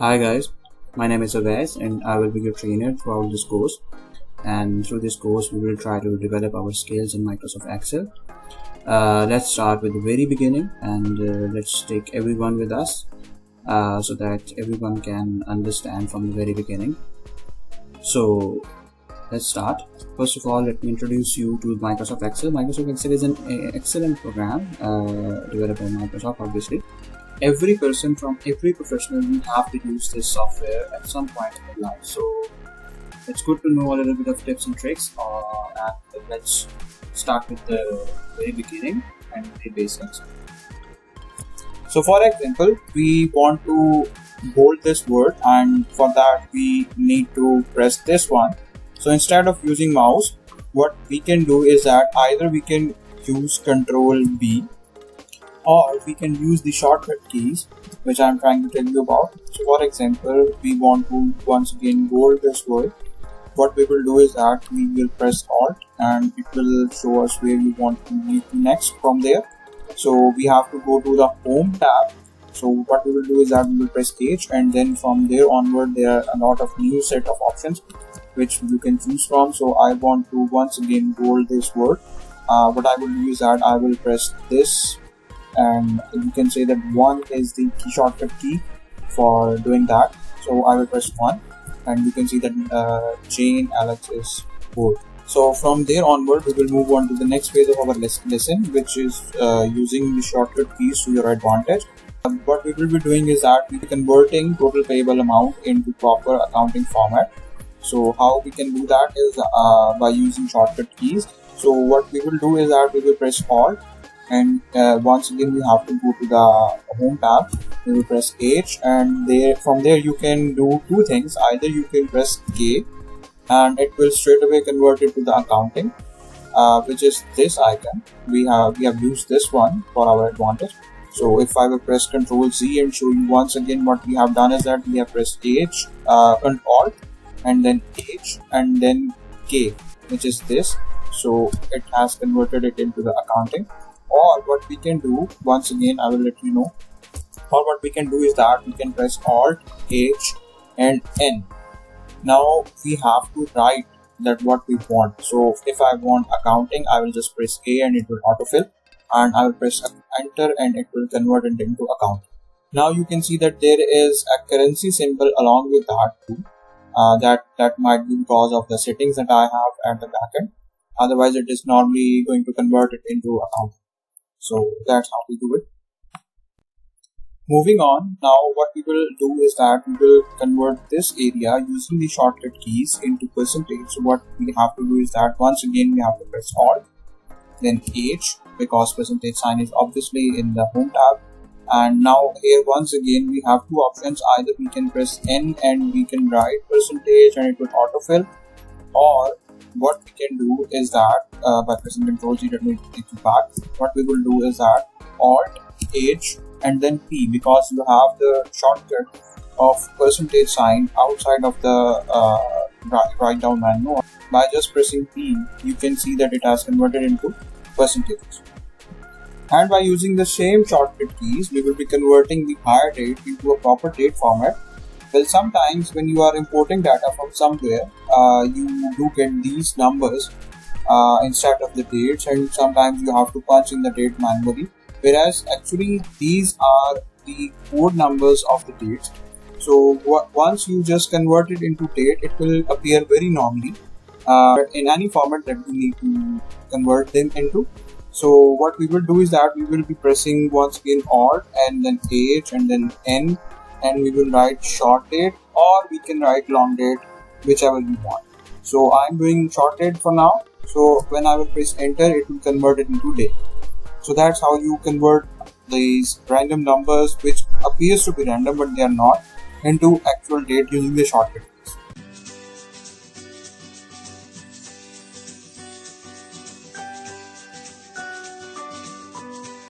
Hi guys, my name is Avais and I will be your trainer throughout this course. And through this course, we will try to develop our skills in Microsoft Excel. Let's start with the very beginning and let's take everyone with us so that everyone can understand from the very beginning. So let's start. First of all, let me introduce you to Microsoft Excel. Microsoft Excel is an excellent program developed by Microsoft, obviously. Every person from every professional will have to use this software at some point in their life. So it's good to know a little bit of tips and tricks. And let's start with the very beginning and the basics. So for example, we want to bold this word, and for that we need to press this one. So instead of using mouse, what we can do is that either we can use Control B, or we can use the shortcut keys, which I'm trying to tell you about. So for example, we want to once again bold this word. What we will do is that we will press Alt and it will show us where we want to move to next from there. So we have to go to the Home tab. So what we will do is that we will press H, and then from there onward there are a lot of new set of options which you can choose from. So I want to once again bold this word. What I will do is that I will press this, and you can say that 1 is the key shortcut key for doing that. So I will press 1, and you can see that Jane Alex is bold. So from there onward, we will move on to the next phase of our lesson, which is using the shortcut keys to your advantage. What we will be doing is that we will be converting total payable amount into proper accounting format. So how we can do that is by using shortcut keys. So what we will do is that we will press Alt, and once again we have to go to the Home tab. We will press H, and from there you can do two things. Either you can press K, and it will straight away convert it to the accounting, which is this icon. We have used this one for our advantage. So if I will press Control Z and show you once again, what we have done is that we have pressed H and Alt, and then H, and then K, which is this. So it has converted it into the accounting. Or what we can do, once again I will let you know, or what we can do is that we can press Alt, H and N. Now we have to write that what we want. So if I want accounting, I will just press A and it will autofill, and I will press enter and it will convert it into account. Now you can see that there is a currency symbol along with that too. That might be because of the settings that I have at the backend. Otherwise it is normally going to convert it into account. So that's how we do it. Moving on, now what we will do is that we will convert this area using the shortcut keys into percentage. So what we have to do is that once again we have to press Alt, then H, because percentage sign is obviously in the Home tab. And now here once again we have two options. Either we can press N and we can write percentage and it will autofill, or what we can do is that by pressing Control Z, let me take you back. What we will do is that Alt, H and then P, because you have the shortcut of percentage sign outside of the write down menu. By just pressing P, you can see that it has converted into percentages. And by using the same shortcut keys, we will be converting the hire date into a proper date format. Well, sometimes when you are importing data from somewhere, you do get these numbers instead of the dates, and sometimes you have to punch in the date manually. Whereas actually these are the code numbers of the dates. So once you just convert it into date, it will appear very normally in any format that you need to convert them into. So what we will do is that we will be pressing once again Alt and then H and then N, and we will write short date, or we can write long date, whichever you want. So I'm doing short date for now. So when I will press enter, it will convert it into date. So that's how you convert these random numbers, which appears to be random but they are not, into actual date using the shortcut keys.